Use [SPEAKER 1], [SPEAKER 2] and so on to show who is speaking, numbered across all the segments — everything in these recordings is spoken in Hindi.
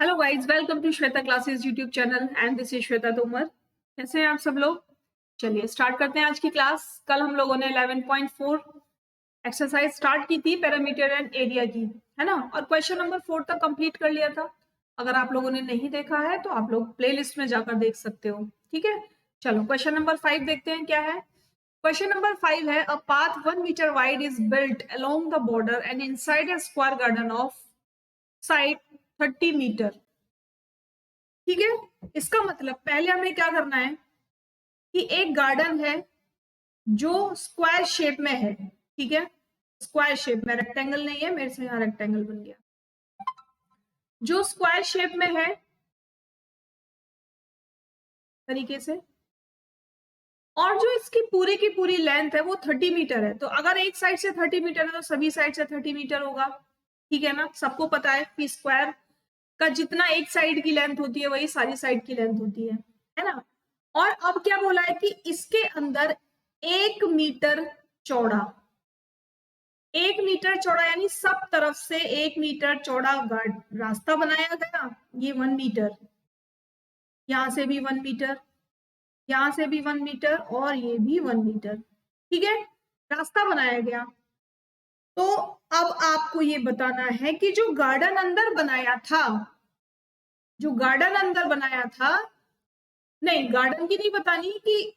[SPEAKER 1] Hello guys, welcome to Shweta classes YouTube channel and this is Shweta Tomar. कैसे हैं आप सब लोग? चलिए स्टार्ट करते हैं आज की क्लास। कल हम लोगों ने 11.4 एक्सरसाइज स्टार्ट की थी पैरामीटर एंड एरिया की, है ना। और क्वेश्चन नंबर 4 तक कंप्लीट कर लिया था। अगर आप लोगों ने नहीं देखा है तो आप लोग प्लेलिस्ट में जाकर देख सकते हो, ठीक है। चलो क्वेश्चन नंबर 5 देखते हैं क्या है। क्वेश्चन नंबर 5 है, a path 1 metre wide is built along the border and inside a square garden of side 30 metre. ठीक है, इसका मतलब पहले हमें क्या करना है कि एक गार्डन है जो स्क्वायर शेप में है, ठीक है। स्क्वायर शेप में, रेक्टेंगल नहीं है, मेरे से यहाँ रेक्टेंगल बन गया, जो स्क्वायर शेप में है तरीके से, और जो इसकी पूरी की पूरी लेंथ है वो 30 मीटर है। तो अगर एक साइड से 30 मीटर है तो सभी साइड से 30 मीटर होगा, ठीक है ना। सबको पता है कि स्क्वायर का जितना एक साइड की लेंथ होती है वही सारी साइड की लेंथ होती है ना। और अब क्या बोला है कि इसके अंदर 1 मीटर चौड़ा, 1 मीटर चौड़ा यानी सब तरफ से 1 मीटर चौड़ा रास्ता बनाया गया। ये 1 मीटर, यहां से भी 1 मीटर, यहां से भी 1 मीटर और ये भी 1 मीटर, ठीक है। रास्ता बनाया गया। तो अब आपको ये बताना है कि जो गार्डन अंदर बनाया था, जो गार्डन अंदर बनाया था, नहीं गार्डन की नहीं बतानी, कि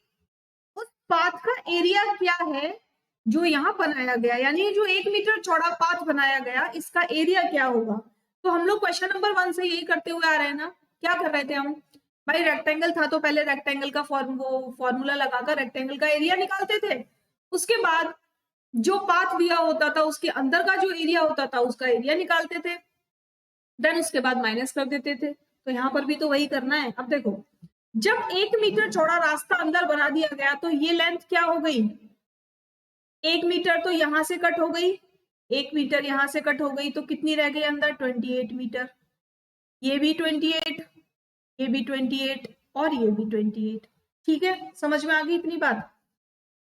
[SPEAKER 1] उस पाथ का एरिया क्या है जो यहाँ बनाया गया, यानी जो 1 मीटर चौड़ा पाथ बनाया गया इसका एरिया क्या होगा। तो हम लोग क्वेश्चन नंबर 1 से यही करते हुए आ रहे हैं ना। क्या कर रहे थे हम भाई, रेक्टेंगल था तो पहले रेक्टेंगल का फॉर्मूला लगाकर रेक्टेंगल का एरिया निकालते थे। उसके बाद जो पाथ दिया होता था उसके अंदर का जो एरिया होता था उसका एरिया निकालते थे, देन उसके बाद माइनस कर देते थे। तो यहाँ पर भी तो वही करना है। अब देखो, जब 1 मीटर चौड़ा रास्ता अंदर बना दिया गया तो ये लेंथ क्या हो गई, 1 मीटर तो यहां से कट हो गई, 1 मीटर यहां से कट हो गई, तो कितनी रह गई अंदर, 28 मीटर। ये भी 28, ये भी 28 और ये भी 28, ठीक है। समझ में आ गई इतनी बात।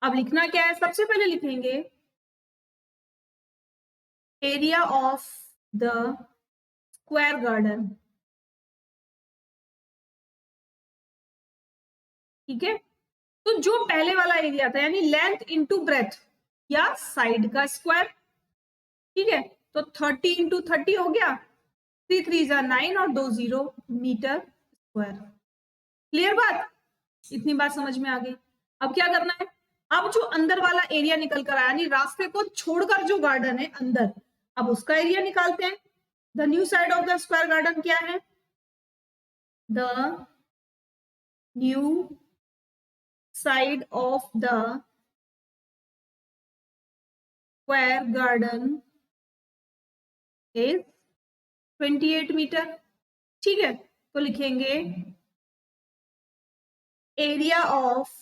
[SPEAKER 1] अब लिखना क्या है, सबसे पहले लिखेंगे area of the square garden, ठीक है। तो जो पहले वाला एरिया था यानी लेंथ इंटू ब्रेथ या साइड का स्क्वायर, ठीक है। तो 30 इंटू 30 हो गया, 3 3 9 और 2 0 मीटर स्क्वायर। क्लियर बात, इतनी बात समझ में आ गई। अब क्या करना है, अब जो अंदर वाला एरिया निकल कर आया यानी रास्ते को छोड़कर जो गार्डन है अंदर, अब उसका एरिया निकालते हैं। The new side of the square garden क्या है, the new side of the square garden is 28 metre, ठीक है। तो लिखेंगे एरिया ऑफ,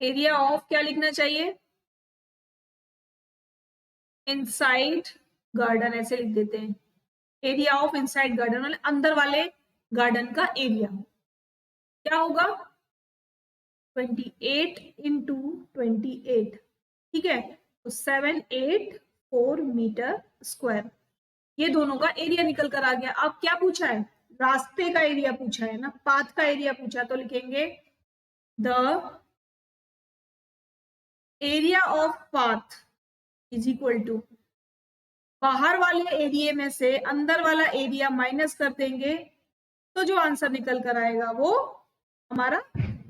[SPEAKER 1] एरिया ऑफ क्या लिखना चाहिए, इनसाइड गार्डन, ऐसे लिख देते हैं। एरिया ऑफ इनसाइड गार्डन मतलब अंदर वाले गार्डन का एरिया क्या होगा, 28 इंटू 28, ठीक है। तो 784 मीटर स्क्वायर, ये दोनों का एरिया निकल कर आ गया। अब क्या पूछा है, रास्ते का एरिया पूछा है ना, पाथ का एरिया पूछा है। तो लिखेंगे the area of path is equal to, बाहर वाले एरिया में से अंदर वाला एरिया माइनस कर देंगे तो जो आंसर निकल कर आएगा वो हमारा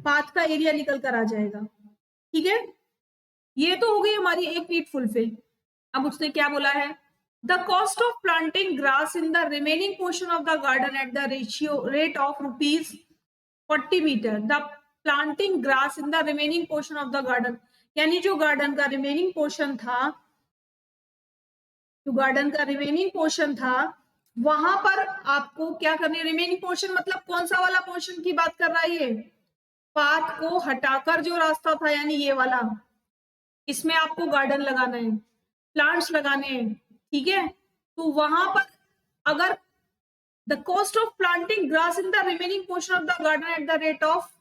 [SPEAKER 1] पाथ का एरिया निकल कर आ जाएगा, ठीक है। ये तो हो गई हमारी एक नीड फुलफिल। अब उसने क्या बोला है, the cost of planting grass in the remaining portion of the garden at the rate of ₹40 metre, the planting grass in the remaining portion of the garden, यानी जो गार्डन का रिमेनिंग पोर्शन था, जो गार्डन का रिमेनिंग पोर्शन था वहां पर आपको क्या करनी है, रिमेनिंग पोर्शन मतलब कौन सा वाला पोर्शन की बात कर रहा है ये, पाथ को हटाकर जो रास्ता था यानी ये वाला, इसमें आपको गार्डन लगाना है, प्लांट्स लगाने हैं, ठीक है। तो वहां पर अगर the cost of planting grass in the remaining portion of the garden at the rate of,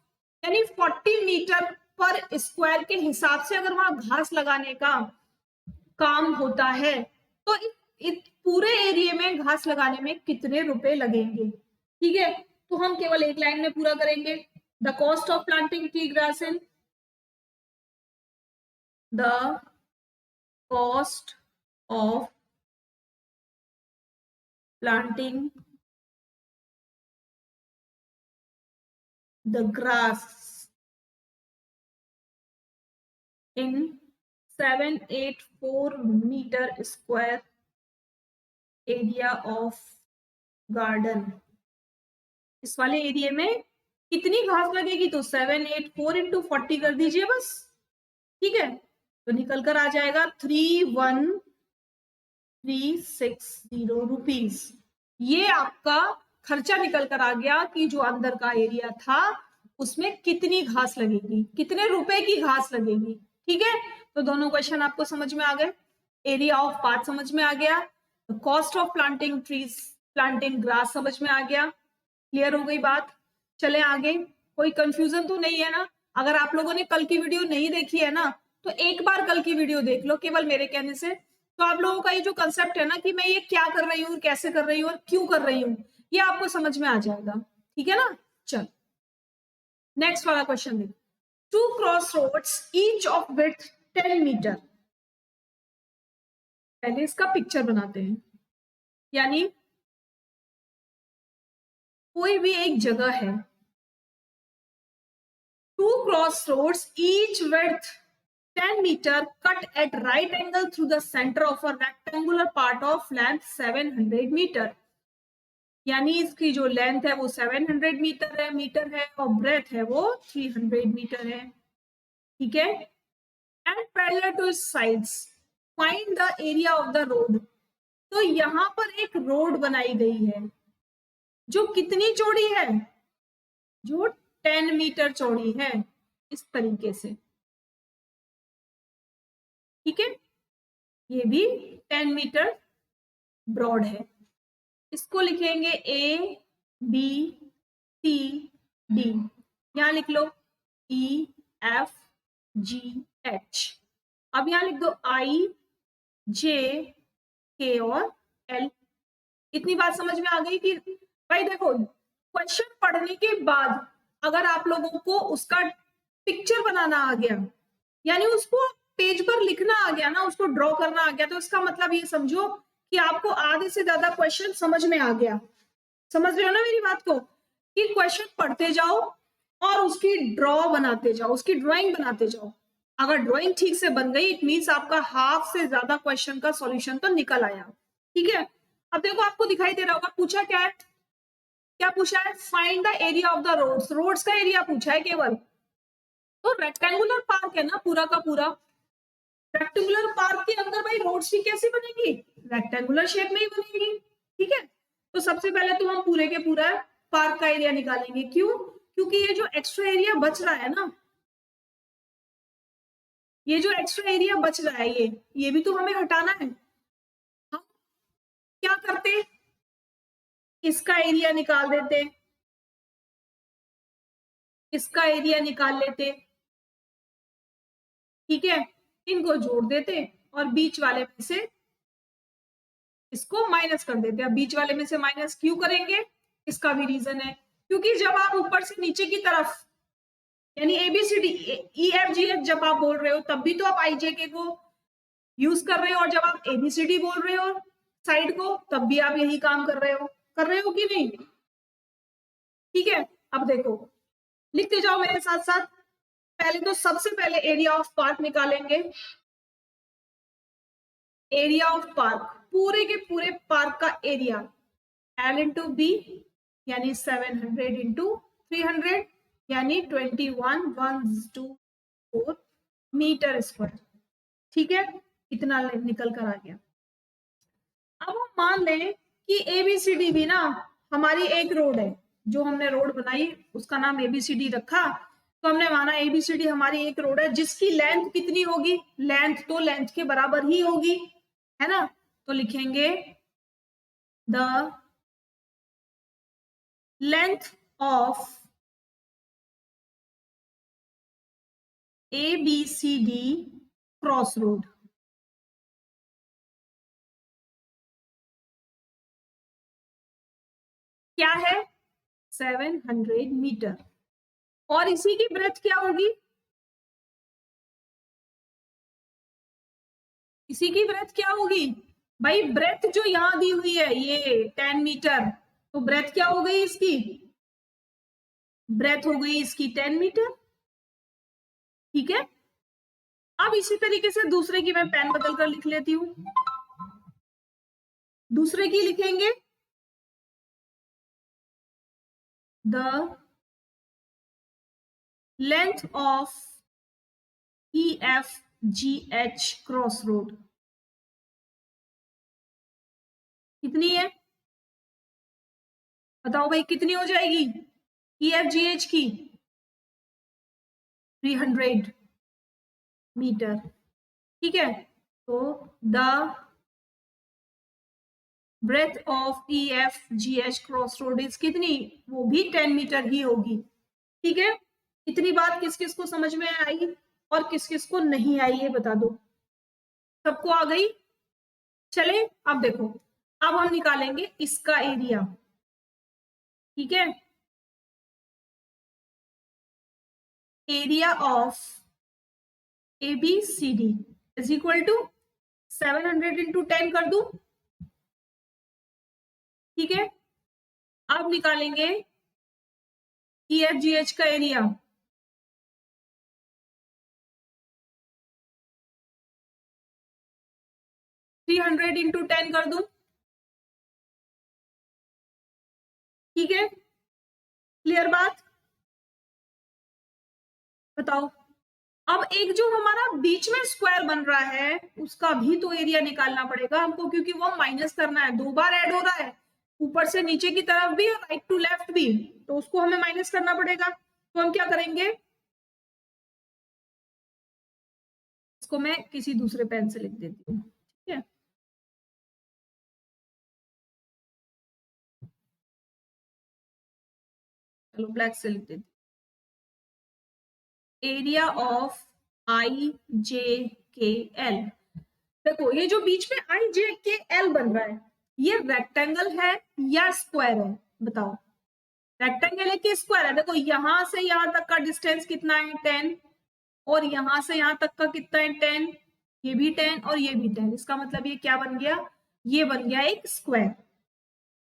[SPEAKER 1] यानी 40 मीटर पर स्क्वायर के हिसाब से अगर वहां घास लगाने का काम होता है तो इस पूरे एरिया में घास लगाने में कितने रुपए लगेंगे। ठीक है, तो हम केवल एक लाइन में पूरा करेंगे। The cost of planting tree grass in the cost of planting the grass in 784 metre square area of garden. इस वाले एरिया में कितनी घास लगेगी, तो 784 इंटू 40 कर दीजिए बस। ठीक है, तो निकल कर आ जाएगा 31,360 रुपीज। ये आपका खर्चा निकल कर आ गया कि जो अंदर का एरिया था उसमें कितनी घास लगेगी, कितने रुपए की घास लगेगी। ठीक है, तो दोनों क्वेश्चन आपको समझ में आ गए। एरिया ऑफ पार्क समझ में आ गया, cost of planting trees, planting grass समझ में आ गया। क्लियर हो गई बात। चले आगे, कोई कंफ्यूजन तो नहीं है ना। अगर आप लोगों ने कल की वीडियो नहीं देखी है ना, तो एक बार कल की वीडियो देख लो केवल मेरे कहने से, तो आप लोगों का ये जो कंसेप्ट है ना कि मैं ये क्या कर रही हूँ, कैसे कर रही हूँ और क्यों कर रही हूँ, ये आपको समझ में आ जाएगा। ठीक है ना। चल नेक्स्ट वाला क्वेश्चन देखो। Two cross roads each of width 10 metre. पहले इसका पिक्चर बनाते हैं। यानी कोई भी एक जगह है, two crossroads, each width 10 meter, cut at right angle through the center of a rectangular part of length 700 meter। यानी इसकी जो लेंथ है वो 700 मीटर है और ब्रेथ है वो 300 मीटर है। ठीक है, and parallel to its sides find the area of the road. तो यहां पर एक रोड बनाई गई है जो कितनी चौड़ी है, जो 10 मीटर चौड़ी है, इस तरीके से। ठीक है, ये भी 10 मीटर ब्रॉड है। इसको लिखेंगे ए बी सी डी। यहां लिख लो ई एफ जी एच। अब यहां लिख दो आई जे के और एल। इतनी बात समझ में आ गई कि भाई देखो, क्वेश्चन पढ़ने के बाद अगर आप लोगों को उसका पिक्चर बनाना आ गया, यानी उसको पेज पर लिखना आ गया ना, उसको ड्रॉ करना आ गया, तो इसका मतलब ये समझो कि आपको आधे से ज्यादा क्वेश्चन समझ में आ गया। समझ रहे हो ना मेरी बात को, कि क्वेश्चन पढ़ते जाओ और उसकी ड्रॉ बनाते जाओ, उसकी ड्राइंग बनाते जाओ। अगर ड्राइंग ठीक से बन गई, इट मीन्स आपका हाफ से ज्यादा क्वेश्चन का सॉल्यूशन तो निकल आया। ठीक है, अब देखो आपको दिखाई दे रहा होगा, पूछा क्या है, क्या पूछा है, find the area of the roads. Roads का एरिया पूछा है केवल। तो रेक्टेंगुलर पार्क है ना पूरा का पूरा, रेक्टेंगुलर पार्क के अंदर भाई रोड्स भी कैसे बनेगी, रेक्टेंगुलर शेप में ही बनेगी। ठीक है, तो सबसे पहले तो हम पूरे के पूरा पार्क का एरिया निकालेंगे। क्यों, क्योंकि ये जो एक्स्ट्रा एरिया बच रहा है ना, ये जो एक्स्ट्रा एरिया बच रहा है, ये भी तो हमें हटाना है। हम क्या करते, इसका एरिया निकाल देते, इसका एरिया निकाल लेते। ठीक है, इनको जोड़ देते और बीच वाले में से इसको माइनस कर देते। अब बीच वाले में से माइनस क्यों करेंगे, इसका भी रीजन है, क्योंकि जब आप ऊपर से नीचे की तरफ यानी ABCD E F G H जब आप बोल रहे हो, तब भी तो आप आई जे के को यूज कर रहे हो, और जब आप एबीसीडी बोल रहे हो साइड को, तब भी आप यही काम कर रहे हो कि नहीं। ठीक है, अब देखो लिखते जाओ मेरे साथ साथ। पहले तो सबसे पहले एरिया ऑफ पार्क निकालेंगे। एरिया ऑफ पार्क, पूरे के पूरे पार्क का एरिया एल इंटू बी, यानी 700 इंटू 300, यानी 21,124 मीटर स्क्वायर। ठीक है, इतना निकल कर आ गया। अब हम मान लें कि एबीसीडी भी ना हमारी एक रोड है, जो हमने रोड बनाई उसका नाम एबीसीडी रखा, तो हमने माना एबीसीडी हमारी एक रोड है जिसकी लेंथ कितनी होगी, लेंथ तो लेंथ के बराबर ही होगी, है ना। तो लिखेंगे the length of ABCD cross road. क्या है 700 मीटर। और इसी की ब्रेथ क्या होगी, इसी की ब्रेथ क्या होगी भाई, ब्रेथ जो यहां दी हुई है ये 10 मीटर, तो ब्रेथ क्या हो गई इसकी, ब्रेथ हो गई इसकी 10 मीटर। ठीक है, अब इसी तरीके से दूसरे की मैं पेन बदल कर लिख लेती हूं, दूसरे की लिखेंगे the length of EFGH cross road कितनी है, बताओ भाई कितनी हो जाएगी EFGH की 300 मीटर। ठीक है, तो the breadth of EFGH cross road is कितनी, वो भी 10 मीटर ही होगी। ठीक है, इतनी बात किस किस को समझ में आई और किस किस को नहीं आई ये बता दो, सबको आ गई। चले अब देखो, अब हम निकालेंगे इसका एरिया। ठीक है, area of ABCD is equal to 700 into 10 कर दू। ठीक है, अब निकालेंगे EFGH का एरिया। थ्री 300 इंटू 10 कर दू। ठीक है, क्लियर बात, बताओ। अब एक जो हमारा बीच में स्क्वायर बन रहा है उसका भी तो एरिया निकालना पड़ेगा हमको, क्योंकि वो माइनस करना है, 2 बार ऐड हो रहा है, ऊपर से नीचे की तरफ भी और राइट टू लेफ्ट भी, तो उसको हमें माइनस करना पड़ेगा। तो हम क्या करेंगे, इसको मैं किसी दूसरे पेन से लिख देती हूँ। ठीक है, चलो ब्लैक से लिख देती हूँ, एरिया ऑफ IJKL। देखो ये जो बीच में IJKL बन रहा है ये रेक्टेंगल है या स्क्वायर है, बताओ। रेक्टेंगल है कि स्क्वायर है, देखो यहां से यहां तक का डिस्टेंस कितना है 10, और यहां से यहां तक का कितना है 10, ये भी 10 और ये भी 10, इसका मतलब ये क्या बन गया, ये बन गया एक स्क्वायर।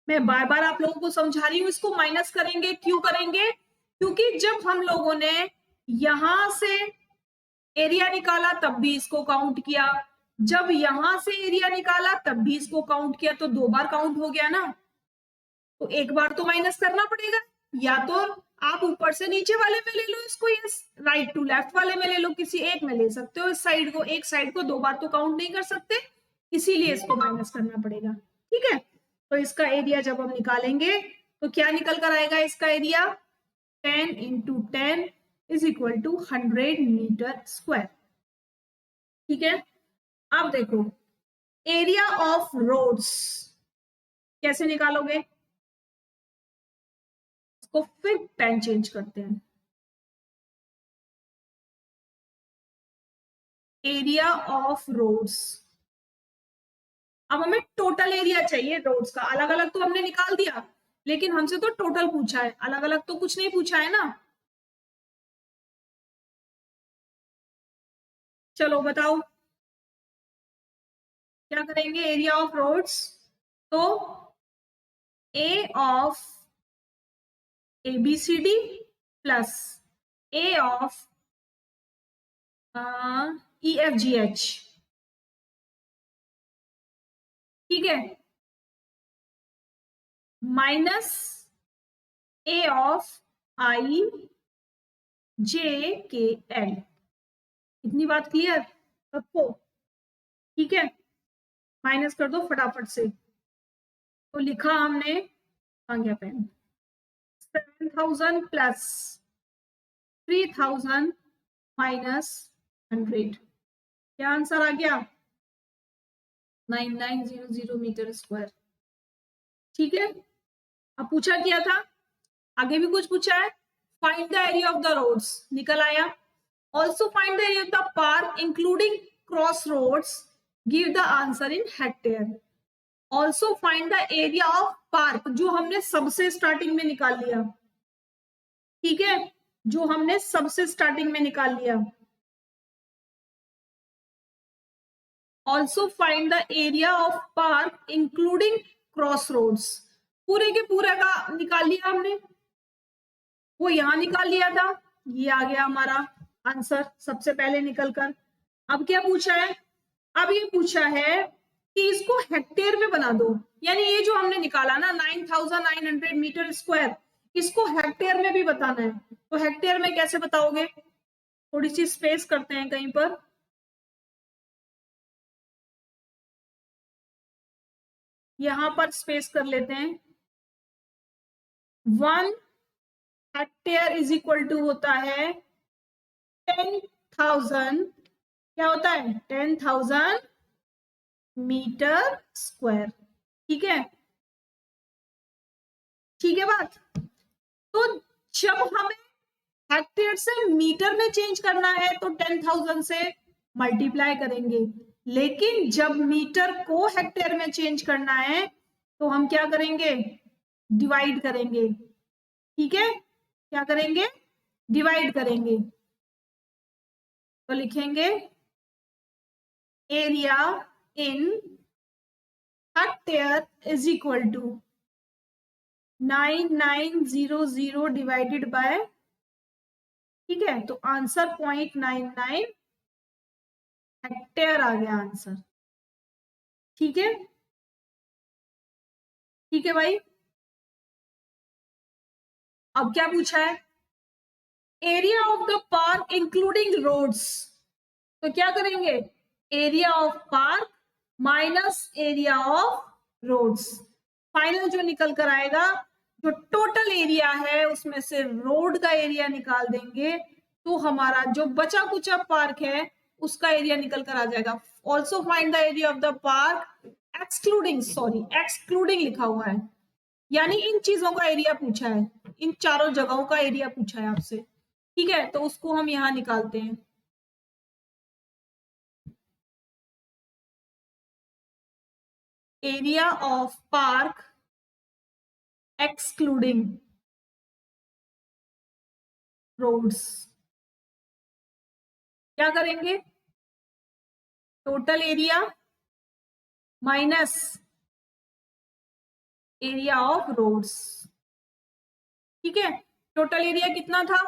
[SPEAKER 1] मैं बार बार आप लोगों को समझा रही हूँ, इसको माइनस करेंगे, क्यों करेंगे, क्योंकि जब हम लोगों ने यहां से एरिया निकाला तब भी इसको काउंट किया, जब यहां से एरिया निकाला तब भी इसको काउंट किया, तो 2 बार काउंट हो गया ना, तो एक बार तो माइनस करना पड़ेगा। या तो आप ऊपर से नीचे वाले में ले लो इसको, या राइट टू लेफ्ट वाले में ले लो, किसी एक में ले सकते हो। इस साइड को, एक साइड को 2 बार तो काउंट नहीं कर सकते, इसीलिए इसको माइनस करना पड़ेगा। ठीक है, तो इसका एरिया जब हम निकालेंगे तो क्या निकल कर आएगा, इसका area 10 into 10 is equal to 100 metre square. ठीक है, अब देखो एरिया ऑफ रोड्स कैसे निकालोगे, इसको फिर पेन चेंज करते हैं, एरिया ऑफ रोड्स। अब हमें टोटल एरिया चाहिए रोड्स का, अलग अलग तो हमने निकाल दिया, लेकिन हमसे तो टोटल पूछा है, अलग अलग तो कुछ नहीं पूछा है ना। चलो बताओ क्या करेंगे, एरिया ऑफ रोड्स, तो A of ABCD plus A of EFGH। ठीक है, माइनस ए ऑफ IJKL। इतनी बात क्लियर सबको, ठीक है, माइनस कर दो फटाफट से। तो लिखा हमने, आ गया पेन, 7000 प्लस 3000 माइनस 100, क्या आंसर आ गया, 9900 मीटर स्क्वायर। ठीक है, अब पूछा किया था, आगे भी कुछ पूछा है, find the area of the roads, निकल आया। Also find the area of the park including cross roads, give the answer in hectare. Also find the area of park, जो हमने सबसे स्टार्टिंग में निकाल लिया, ठीक है, जो हमने सबसे स्टार्टिंग में निकाल लिया। Also find the area of park including cross roads, पूरे के पूरे का निकाल लिया हमने, वो यहां निकाल लिया था, ये आ गया हमारा आंसर सबसे पहले निकल कर। अब क्या पूछा है, अब ये पूछा है कि इसको हेक्टेयर में बना दो, यानी ये जो हमने निकाला ना 9,900 मीटर स्क्वायर, इसको हेक्टेयर में भी बताना है। तो हेक्टेयर में कैसे बताओगे, थोड़ी सी स्पेस करते हैं कहीं पर, यहां पर स्पेस कर लेते हैं। 1 हेक्टेयर इज इक्वल टू होता है 10,000, क्या होता है 10,000 मीटर स्क्वायर, ठीक है, ठीक है बात। तो जब हमें हेक्टेयर से मीटर में चेंज करना है तो 10,000 से मल्टीप्लाई करेंगे, लेकिन जब मीटर को हेक्टेयर में चेंज करना है तो हम क्या करेंगे, डिवाइड करेंगे, ठीक है, क्या करेंगे, डिवाइड करेंगे। तो लिखेंगे area in hectare is equal to 9900 divided by, ठीक है, तो आंसर 0.99 हेक्टेयर आ गया आंसर, ठीक है, ठीक है भाई। अब क्या पूछा है, area of the park including roads, तो क्या करेंगे, area of park minus area of roads, final जो निकल कर आएगा, जो टोटल एरिया है उसमें से रोड का एरिया निकाल देंगे, तो हमारा जो बचा कुचा पार्क है उसका एरिया निकल कर आ जाएगा। Also find the area of the park excluding, sorry excluding लिखा हुआ है, यानी इन चीजों का एरिया पूछा है, इन चारों जगहों का एरिया पूछा है आपसे, ठीक है, तो उसको हम यहां निकालते हैं। Area of park excluding roads, क्या करेंगे, total area minus area of roads, ठीक है, टोटल एरिया कितना था,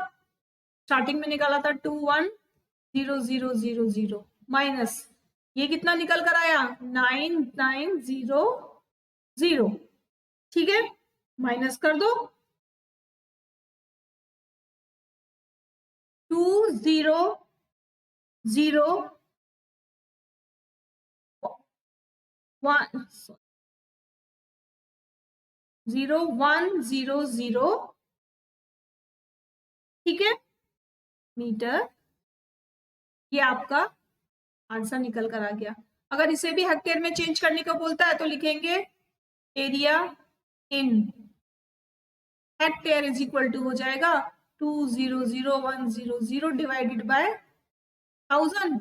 [SPEAKER 1] स्टार्टिंग में निकाला था 210000 माइनस ये कितना निकल कर आया 9900, ठीक है, माइनस कर दो 2100, ठीक है, मीटर, ये आपका आंसर निकल कर आ गया। अगर इसे भी हेक्टेयर में चेंज करने को बोलता है तो लिखेंगे area in hectare is equal to हो जाएगा 200100 डिवाइडेड बाय 1000,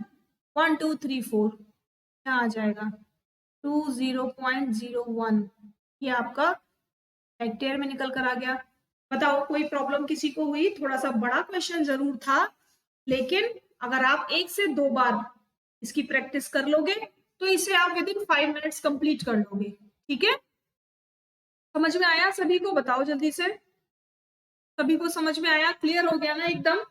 [SPEAKER 1] 1234, यहाँ आ जाएगा 20.01, ये आपका हेक्टेयर में निकल कर आ गया। बताओ कोई प्रॉब्लम किसी को हुई, थोड़ा सा बड़ा क्वेश्चन जरूर था, लेकिन अगर आप 1 से 2 बार इसकी प्रैक्टिस कर लोगे तो इसे आप विद इन 5 मिनट्स कंप्लीट कर लोगे, ठीक है, समझ में आया सभी को, बताओ जल्दी से, सभी को समझ में आया, क्लियर हो गया ना एकदम,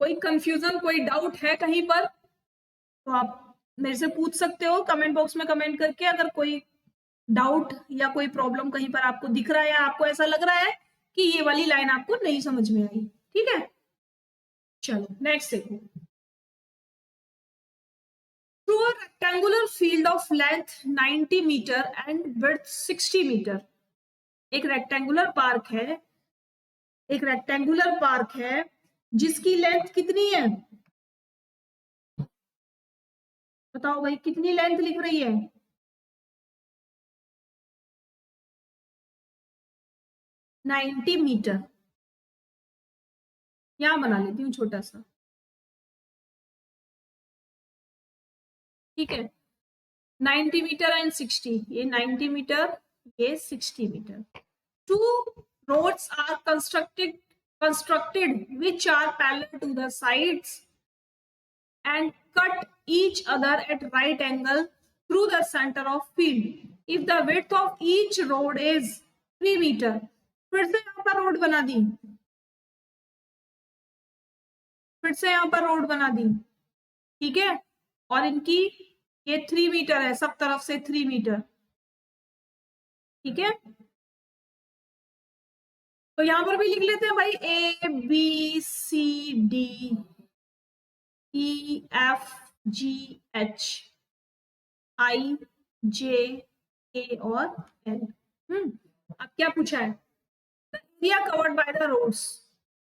[SPEAKER 1] कोई कंफ्यूजन कोई डाउट है कहीं पर तो आप मेरे से पूछ सकते हो कमेंट बॉक्स में कमेंट करके, अगर कोई डाउट या कोई प्रॉब्लम कहीं पर आपको दिख रहा है या आपको ऐसा लग रहा है कि ये वाली लाइन आपको नहीं समझ में आई, ठीक है, चलो नेक्स्ट देखो। Through a rectangular field of length 90 metre and width 60 metre, एक रेक्टेंगुलर पार्क है, एक रेक्टेंगुलर पार्क है जिसकी लेंथ कितनी है, बताओ भाई कितनी लेंथ लिख रही है, 90 मीटर, यहां बना लेती हूँ छोटा सा, ठीक है, 90 मीटर एंड 60, ये 90 मीटर, ये 60 metre. 2 roads are constructed which are parallel to the sides and cut each other at right angle through the center of field. If the width of each road is 3 meter, फिर से यहाँ पर रोड बना दी, फिर से यहाँ पर रोड बना दी, ठीक है, और इनकी ये 3 मीटर है, सब तरफ से 3 मीटर, ठीक है. तो यहां पर भी लिख लेते हैं भाई A B C D E F G H I J K और L. अब क्या पूछा है? Area covered by the roads.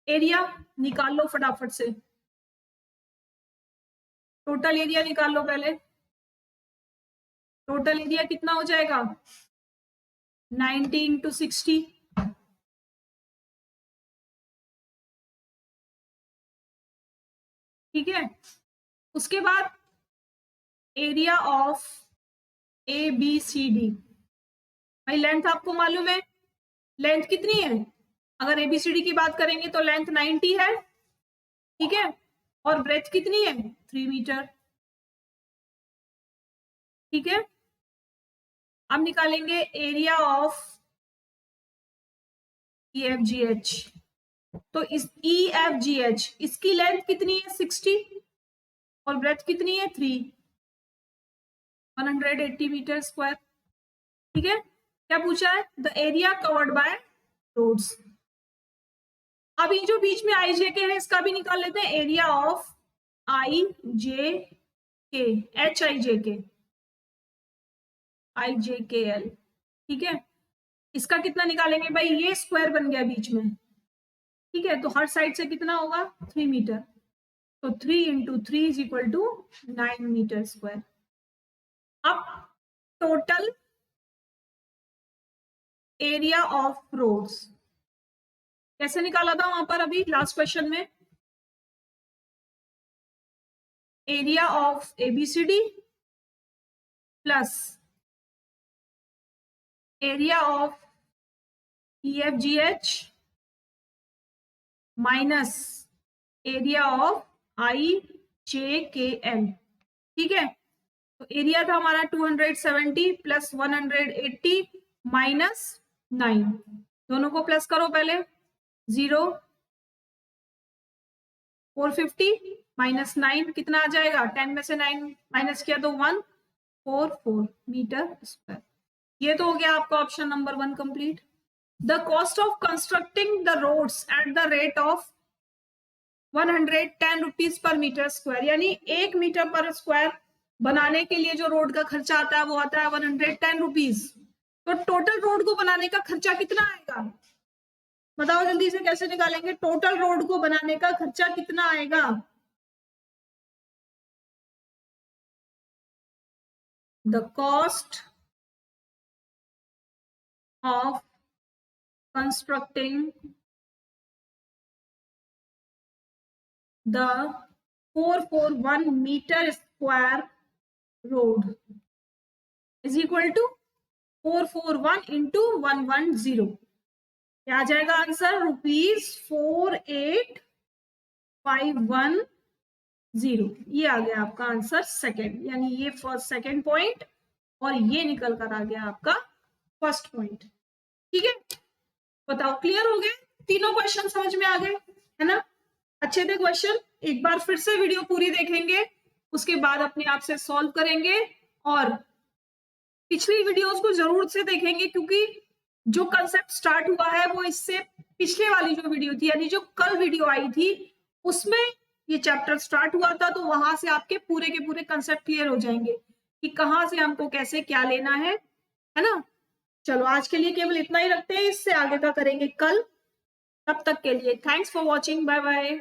[SPEAKER 1] Area निकाल लो फटाफट से, टोटल एरिया निकाल लो पहले. टोटल एरिया कितना हो जाएगा? 90 इंटू 60, ठीक है. उसके बाद area of A B C D. भाई लेंथ आपको मालूम है, लेंथ कितनी है? अगर एबीसीडी की बात करेंगे तो लेंथ 90 है, ठीक है, और ब्रेथ कितनी है? 3 मीटर, ठीक है. अब निकालेंगे area of E F G H. तो इस ई एफ जी एच, इसकी लेंथ कितनी है? 60 और ब्रेथ कितनी है? 3, 180 मीटर स्क्वायर, ठीक है. क्या पूछा है? The area covered by roads. अब ये जो बीच में आई जे के है, इसका भी निकाल लेते हैं. एरिया ऑफ आई जे के, एच आई जे के, आई जे के एल, ठीक है. इसका कितना निकालेंगे भाई? ये स्क्वायर बन गया बीच में, ठीक है, तो हर साइड से कितना होगा? 3 मीटर. तो 3 into 3 is equal to 9 metre square. अब टोटल एरिया ऑफ रोड्स कैसे निकाला था वहां पर अभी लास्ट क्वेश्चन में? Area of ABCD plus area of EFGH minus area of IJKL, ठीक है. तो एरिया था हमारा 270 प्लस 180 माइनस 9, दोनों को प्लस करो पहले. 0, 450 माइनस 9 कितना आ जाएगा? 10 में से 9 माइनस किया तो 144 मीटर स्क्वायर. ये तो हो गया आपका option number 1 complete. The cost of constructing the roads at the rate of 110 rupees per metre square, यानी 1 मीटर पर स्क्वायर बनाने के लिए जो रोड का खर्चा आता है वो आता है 110 रुपीज. तो टोटल रोड को बनाने का खर्चा कितना आएगा? बताओ जल्दी से, कैसे निकालेंगे? टोटल रोड को बनाने का खर्चा कितना आएगा? The cost of constructing the 441 metre square road is equal to 441 into 110. क्या आ जाएगा आंसर? ₹48,510. ये आ गया आपका आंसर सेकंड, यानी ये फर्स्ट सेकंड पॉइंट और ये निकल कर आ गया आपका फर्स्ट पॉइंट, ठीक है. बताओ क्लियर हो गए? तीनों क्वेश्चन समझ में आ गए, है ना? अच्छे थे क्वेश्चन. एक बार फिर से वीडियो पूरी देखेंगे, उसके बाद अपने आप से सॉल्व करेंगे और पिछली वीडियोस को जरूर से देखेंगे, क्योंकि जो कंसेप्ट स्टार्ट हुआ है वो इससे पिछले वाली जो वीडियो थी, यानी जो कल वीडियो आई थी, उसमें ये चैप्टर स्टार्ट हुआ था. तो वहां से आपके पूरे के पूरे कंसेप्ट क्लियर हो जाएंगे कि कहाँ से हमको कैसे क्या लेना है ना. चलो आज के लिए केवल इतना ही रखते हैं, इससे आगे का करेंगे कल. तब तक के लिए thanks for watching, bye bye.